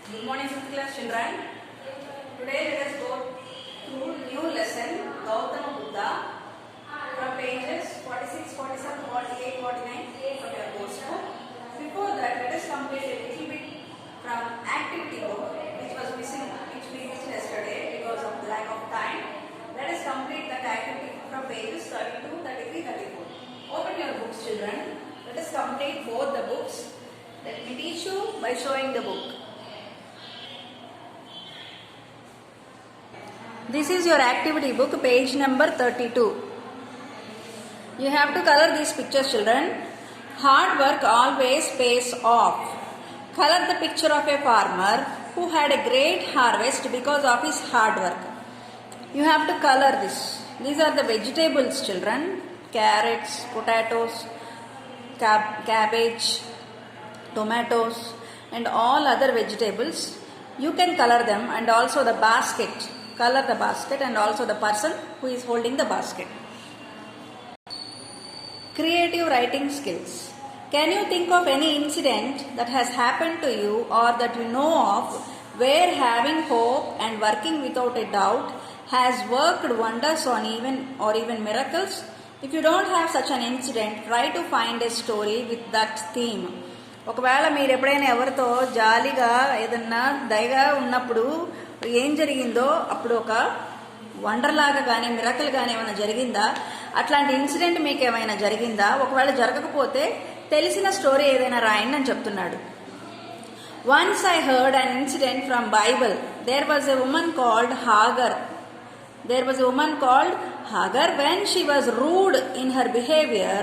Good morning, 5th class children. Today let us go through new lesson Gautama Buddha from pages 46, 47, 48, 49 of your course book. Before that, let us complete a little bit from activity book which was missing, which we missed yesterday because of lack of time. Let us complete that activity from pages 32, 33, 34. Open your books, children. Let us complete both the books. Let me teach you by showing the book. This is your activity book, page number 32. You have to color these pictures, children. Hard work always pays off. Color the picture of a farmer who had a great harvest because of his hard work. You have to color this. These are the vegetables, children. Carrots, potatoes, cabbage, tomatoes and all other vegetables. You can color them, and also the basket. Color the basket and also the person who is holding the basket. Creative writing skills. Can you think of any incident that has happened to you or that you know of where having hope and working without a doubt has worked wonders on even miracles? If you don't have such an incident, try to find a story with that theme. ఒకవేళ మీరు ఎప్పుడైనా ఎవరితో జాలీగా ఏదన్నా దయగా ఉన్నప్పుడు ఏం జరిగిందో అప్పుడు ఒక వండర్ లాగా కానీ మిరకల్ కానీ ఏమైనా జరిగిందా, అట్లాంటి ఇన్సిడెంట్ మీకు ఏమైనా జరిగిందా, ఒకవేళ జరగకపోతే తెలిసిన స్టోరీ ఏదైనా రాయండి అని చెప్తున్నాడు. Once I heard an incident from Bible. There was a woman called Hagar. When she was rude in her behavior,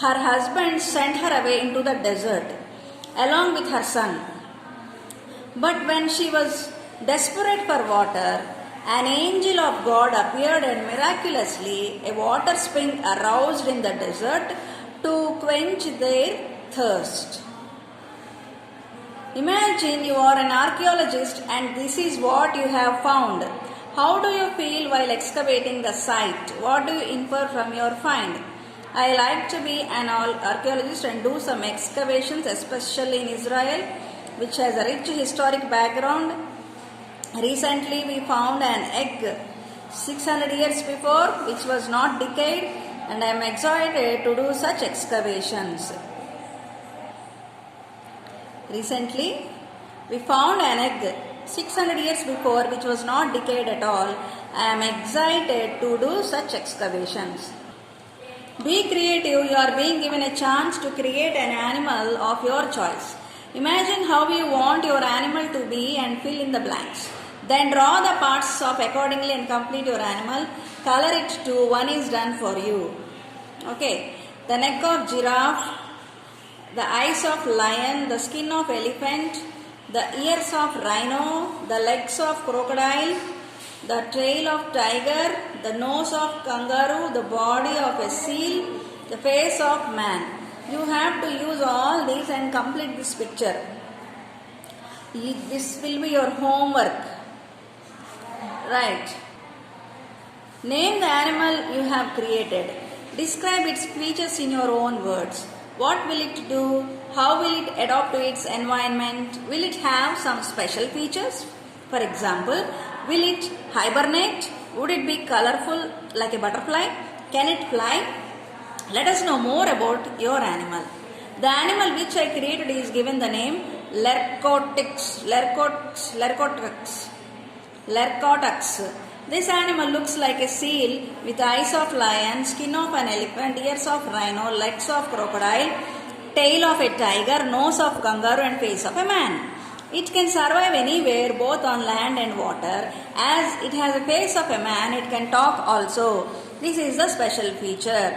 her husband sent her away into the desert along with her son. But when she was desperate for water, an angel of God appeared and miraculously a water spring aroused in the desert to quench their thirst. Imagine you are an archaeologist and this is what you have found. How do you feel while excavating the site? What do you infer from your find? I like to be an archaeologist and do some excavations, especially in Israel, which has a rich historic background. Recently we found an egg 600 years before which was not decayed, and I am excited to do such excavations. Recently we found an egg 600 years before which was not decayed at all. I am excited to do such excavations. Be creative. You are being given a chance to create an animal of your choice. Imagine how you want your animal to be and fill in the blanks. Then draw the parts of accordingly and complete your animal. Color it too. One is done for you. Okay. The neck of giraffe, the eyes of lion, the skin of elephant, the ears of rhino, the legs of crocodile, the tail of tiger, the nose of kangaroo, the body of a seal, the face of man. You have to use all these and complete this picture. This will be your homework. Right. Name the animal you have created. Describe its features in your own words. What will it do? How will it adapt to its environment? Will it have some special features? For example, will it hibernate? Would it be colorful like a butterfly? Can it fly? Let us know more about your animal. The animal which I created is given the name Lercotex. This animal looks like a seal with eyes of lion, skin of an elephant, ears of rhino, legs of crocodile, tail of a tiger, nose of kangaroo and face of a man. It can survive anywhere, both on land and water. As it has a face of a man, it can talk also. This is the special feature.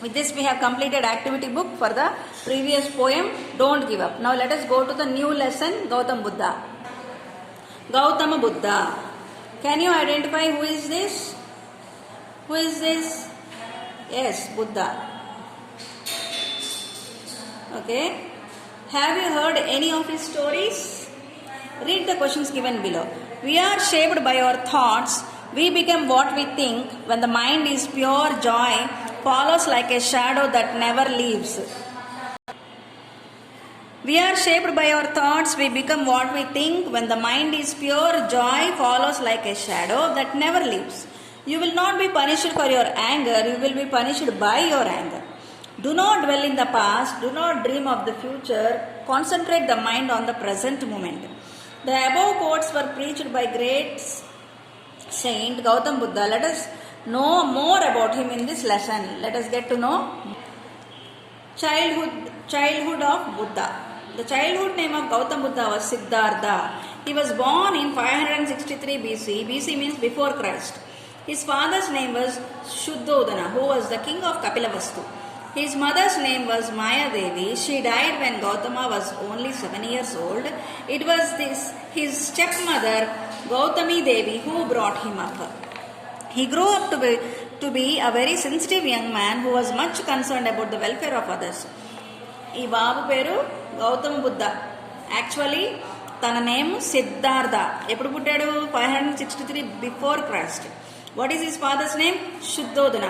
With this we have completed activity book for the previous poem, Don't Give Up. Now let us go to the new lesson, Gautama Buddha. Can you identify who is this? Who is this? Yes, Buddha. Okay. Have you heard any of his stories? Read the questions given below. We are shaped by our thoughts. We become what we think. When the mind is pure, joy follows like a shadow that never leaves. We are shaped by our thoughts, we become what we think. When the mind is pure, joy follows like a shadow that never leaves. You will not be punished for your anger, you will be punished by your anger. Do not dwell in the past, do not dream of the future, concentrate the mind on the present moment. The above quotes were preached by great Saint Gautam Buddha. Let us know more about him in this lesson. Let us get to know childhood of Buddha. The childhood name of Gautam Buddha was Siddhartha. He was born in 563 BC. BC means before Christ. His father's name was Shuddhodana, who was the king of Kapilavastu. His mother's name was Maya Devi. She died when Gautama was only 7 years old. It was his stepmother Gautami Devi who brought him up. He grew up to be a very sensitive young man who was much concerned about the welfare of others. ఈ బాబు పేరు Gautama Buddha. Actually తన name Siddhartha. ఎప్పుడు పుట్టాడు? 563 before Christ. What is his father's name? Shuddhodana.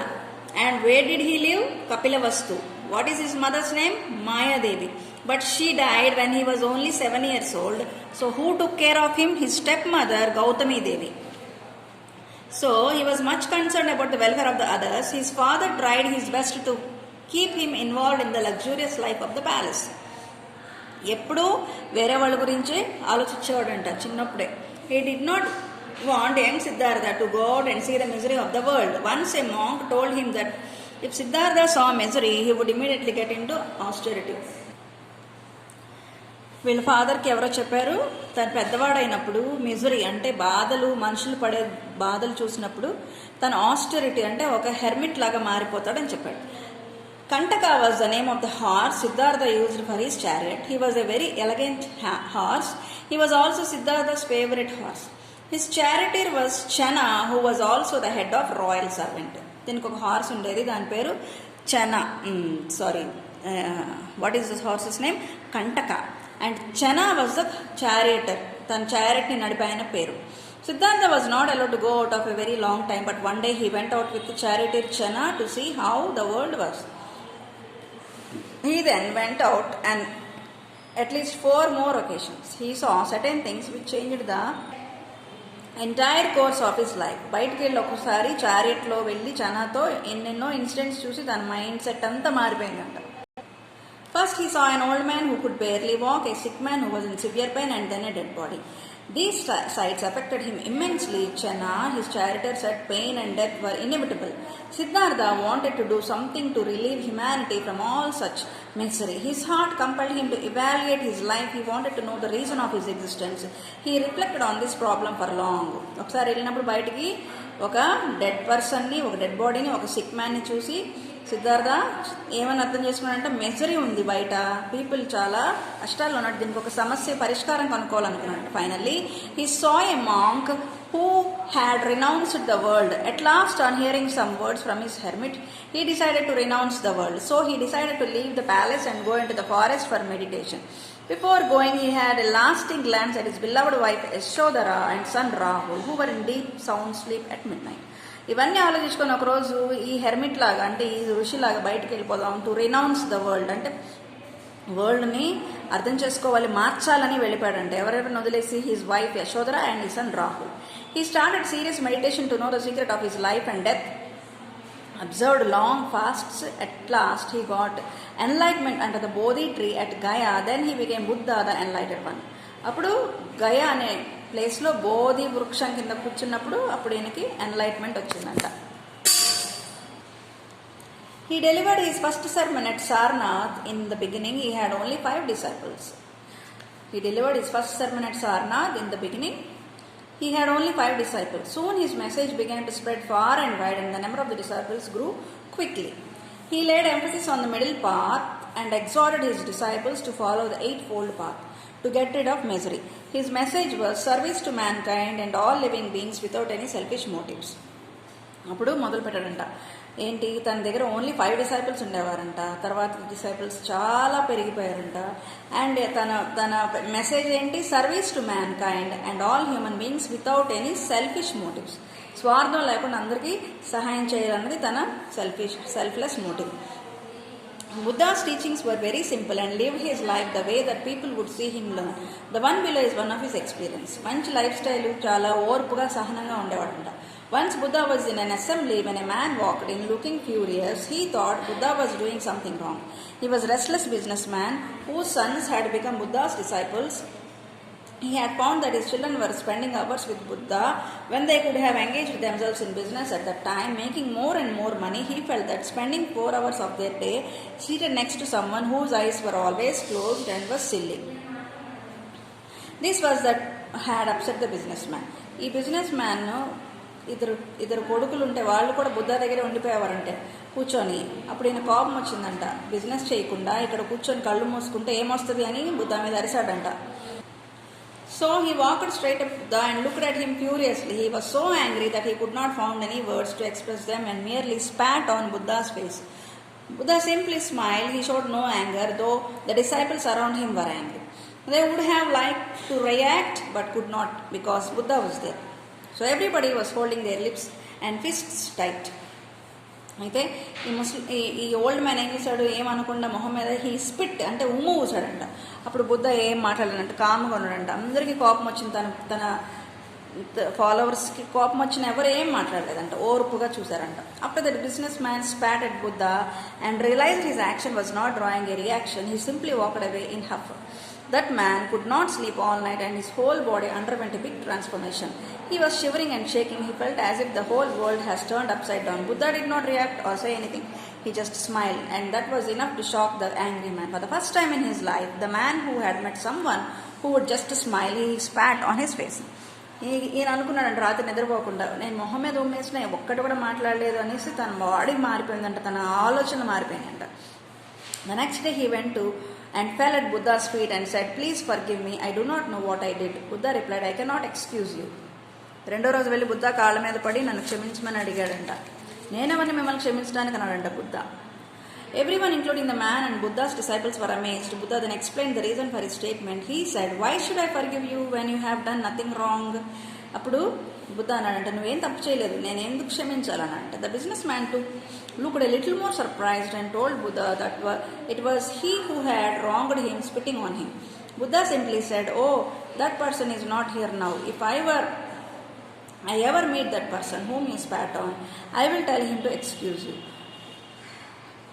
And where did he live? Kapilavastu. What is his mother's name? Mayadevi. But she died when he was only 7 years old. So who took care of him? His step mother Gautami Devi. So he was much concerned about the welfare of the others. His father tried his best to keep him involved in the luxurious life of the palace. ఎప్పుడూ వేరే వాళ్ళ గురించి ఆలోచించేవాడంట చిన్నప్పుడే. He did not want young Siddhartha to go out and see the misery of the world. Once a monk told him that if Siddhartha saw misery, he would immediately get into austerity. వీళ్ళ ఫాదర్కి ఎవరో చెప్పారు, తను పెద్దవాడైనప్పుడు misery అంటే బాధలు, మనుషులు పడే బాధలు చూసినప్పుడు తను ఆస్టెరిటీ అంటే ఒక హెర్మిట్ లాగా మారిపోతాడని చెప్పాడు. Kantaka was the name of the horse Siddhartha used for his chariot. He was a very elegant horse. He was also Siddhartha's favorite horse. His charioteer was Chana, who was also the head of royal servant. దీనికి ఒక horse ఉండేది, దాని పేరు Channa. What is this horse's name? Kanthaka. And Channa was the charioteer. తన chariot ని నడిపే ఆయన పేరు. Siddhartha was not allowed to go out of a very long time, but one day he went out with the charioteer Chana to see how the world was. He then went out and at least 4 more occasions he saw certain things which changed the entire course of his life. బయటికి వెళ్ళి ఒకసారి చారియట్లో వెళ్ళి చనాతో ఎన్నెన్నో incidents చూసి తన mind set అంతా మారిపోయిందంట. First he saw an old man who could barely walk, a sick man who was in severe pain, and then a dead body. These sights affected him immensely. Chana, his charioteer, said pain and death were inevitable. Siddhartha wanted to do something to relieve humanity from all such misery. His heart compelled him to evaluate his life. He wanted to know the reason of his existence. He reflected on this problem for long. ఒకసారి వెళ్ళినప్పుడు బయటికి ఒక dead పర్సన్ని, ఒక dead బాడీని, ఒక sick మ్యాన్ని చూసి సిద్ధార్థ ఏమని అర్థం చేసుకున్నాడంటే మెజరీ ఉంది బయట, పీపుల్ చాలా కష్టాల్లో ఉన్నాడు, దీనికి ఒక సమస్య పరిష్కారం కనుక్కోవాలనుకున్నాడు. Finally he saw a monk who had renounced the world. At last, on hearing some words from his hermit, he decided to renounce the world. So he decided to leave the palace and go into the forest for meditation. Before going, he had a lasting glance at his beloved wife Yashodhara and son Rahul, who were in deep sound sleep at midnight. ఇవన్నీ ఆలోచించుకొని ఒకరోజు ఈ hermit లాగా అంటే ఈ ఋషిలాగా బయటకు వెళ్ళిపోదాం, to renounce the world అంటే వరల్డ్ని అర్థం చేసుకోవాలి, మార్చాలని వెళ్ళిపోయాడంటే ఎవరెవరిని వదిలేసి his wife Yashodhara and his son Rahul. He started serious meditation to know the secret of his life and death. Observed long fasts, at last he got enlightenment under the Bodhi tree at Gaya. Then he became Buddha, the enlightened one. అప్పుడు గయా అనే ప్లేస్లో బోధి వృక్షం కింద కూర్చున్నప్పుడు అప్పుడు ఈయనకి enlightenment వచ్చిందంట. He delivered his first sermon at Sarnath. In the beginning he had only 5 disciples. He delivered his first sermon at Sarnath. In the beginning he had only 5 disciples. Soon his message began to spread far and wide, and the number of the disciples grew quickly. He laid emphasis on the middle path and exhorted his disciples to follow the 8-fold path to get rid of misery. His message was service to mankind and all living beings without any selfish motives. అప్పుడు మొదలు పెట్టాడంట. ఏంటి, తన దగ్గర only 5 disciples ఉండేవారంట. తర్వాత disciples చాలా పెరిగిపోయారంట. And తన message ఏంటి, service to mankind and all human beings without any selfish motives. స్వార్థం లేకుండా అందరికీ సహాయం చేయాలన్నది తన selfless motive. Buddha's teachings were very simple and lived his life the way that people would see him learn. The one below is one of his experience. మంచి life style చాలా ఓర్పుగా సహనంగా ఉండేవాడంట. Once Buddha was in an assembly when a man walked in looking furious. He thought Buddha was doing something wrong. He was a restless businessman whose sons had become Buddha's disciples. He had found that his children were spending hours with Buddha when they could have engaged themselves in business at that time, making more and more money. He felt that spending 4 hours of their day seated next to someone whose eyes were always closed and was silly. This was that had upset the businessman. ఈ business man ఇద్దరు కొడుకులు ఉంటే వాళ్ళు కూడా బుద్ధ దగ్గరే ఉండిపోయేవారంటే కూర్చొని. అప్పుడు ఈయన కోపం వచ్చిందంట. బిజినెస్ చేయకుండా ఇక్కడ కూర్చొని కళ్ళు మూసుకుంటే ఏమొస్తుంది అని బుద్ధ మీద అరిశాడంట. So he walked straight up to Buddha and looked at him furiously. He was so angry that he could not find any words to express them and merely spat on Buddha's face. Buddha simply smiled. He showed no anger, though the disciples around him were angry. They would have liked to react but could not because Buddha was there. So everybody was holding their lips and fists tight. అయితే ఈ old man ఏం చేశాడు, ఏమనకుండా మొహం మీద he spit అంటే ఉమ్ము ఊసాడంట. అప్పుడు బుద్ధ ఏం మాట్లాడాడంట, కామ్గా ఉన్నాడంట. అందరికీ కోపం వచ్చింది, తన ఫాలోవర్స్కి కోపం వచ్చిన ఎవరు ఏం మాట్లాడలేదంట, ఓర్పుగా చూశారంట. After that business man spat at Buddha and realised his action was not drawing a reaction. He simply walked away in huff. That man could not sleep all night and his whole body underwent a big transformation. He was shivering and shaking. He felt as if the whole world has turned upside down. Buddha did not react or say anything. He just smiled, and that was enough to shock the angry man. For the first time in his life, the man who had met someone who would just smile, he spat on his face. ఈయన అనుకున్నాడంట రాత్రి నిద్రపోకుండా, నేను మొహం మీద ఉమ్మేసిన ఒక్కటి కూడా మాట్లాడలేదు అనేసి తన బాడీ మారిపోయిందంట, తన ఆలోచన మారిపోయిందంట. The next day he went to and fell at Buddha's feet and said, "Please forgive me, I do not know what I did." Buddha replied, "I cannot excuse you." రెండో రోజు వెళ్ళి బుద్ధ కాళ్ళ మీద పడి నన్ను క్షమించమని అడిగాడంట. నేనెవరిని మిమ్మల్ని క్షమించడానికి అన్నాడంట Buddha. Everyone, including the man and Buddha's disciples, were amazed. Buddha then explained the reason for his statement. He said, "Why should I forgive you when you have done nothing wrong?" అప్పుడు బుద్ధ అన్నాడంట, నువ్వేం తప్పు చేయలేదు, నేను ఎందుకు క్షమించాలనంట. The businessman looked a little more surprised and told Buddha that it was he who had wronged him, spitting on him. Buddha simply said, "Oh, that person is not here now. If I ever meet that person whom you spat on, I will tell him to excuse you.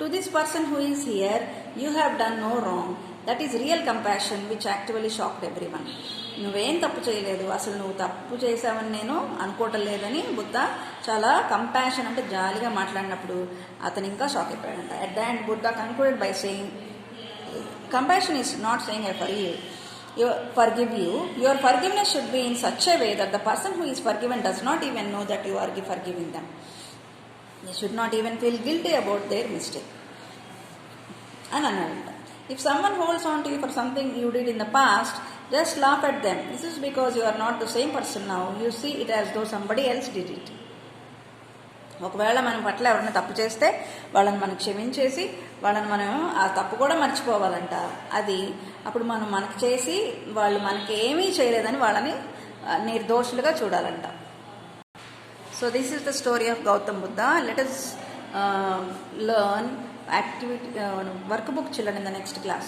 To this person who is here, you have done no wrong." That is real compassion, which actually shocked everyone. నువ్వేం తప్పు చేయలేదు, అసలు నువ్వు తప్పు చేసావని నేను అనుకోవటం లేదని బుద్ధ చాలా కంపాషన్ అంటే జాలిగా మాట్లాడినప్పుడు అతను ఇంకా షాక్ అయిపోయాడంట. At the end Buddha concluded by saying, compassion is not saying I forgive you. Your forgiveness should be in such a way that the person who is forgiven does not even know that you are forgiving them. They should not even feel guilty about their mistake. అని అన్నాడంట. If someone holds on to you for something you did in the past, just laugh at them. This is because you are not the same person now. You see it as though somebody else did it. ఒకవేళ మనం పట్ల ఎవరైనా తప్పు చేస్తే వాళ్ళని మనం క్షమించేసి వాళ్ళని మనం ఆ తప్పు కూడా మర్చిపోవాలంట. అది అప్పుడు మనం మనకు చేసి వాళ్ళు మనకి ఏమీ చేయలేదని వాళ్ళని నిర్దోషులుగా చూడాలంట. So this is the story of Gautam Buddha. Let us learn activity workbook children in the next class.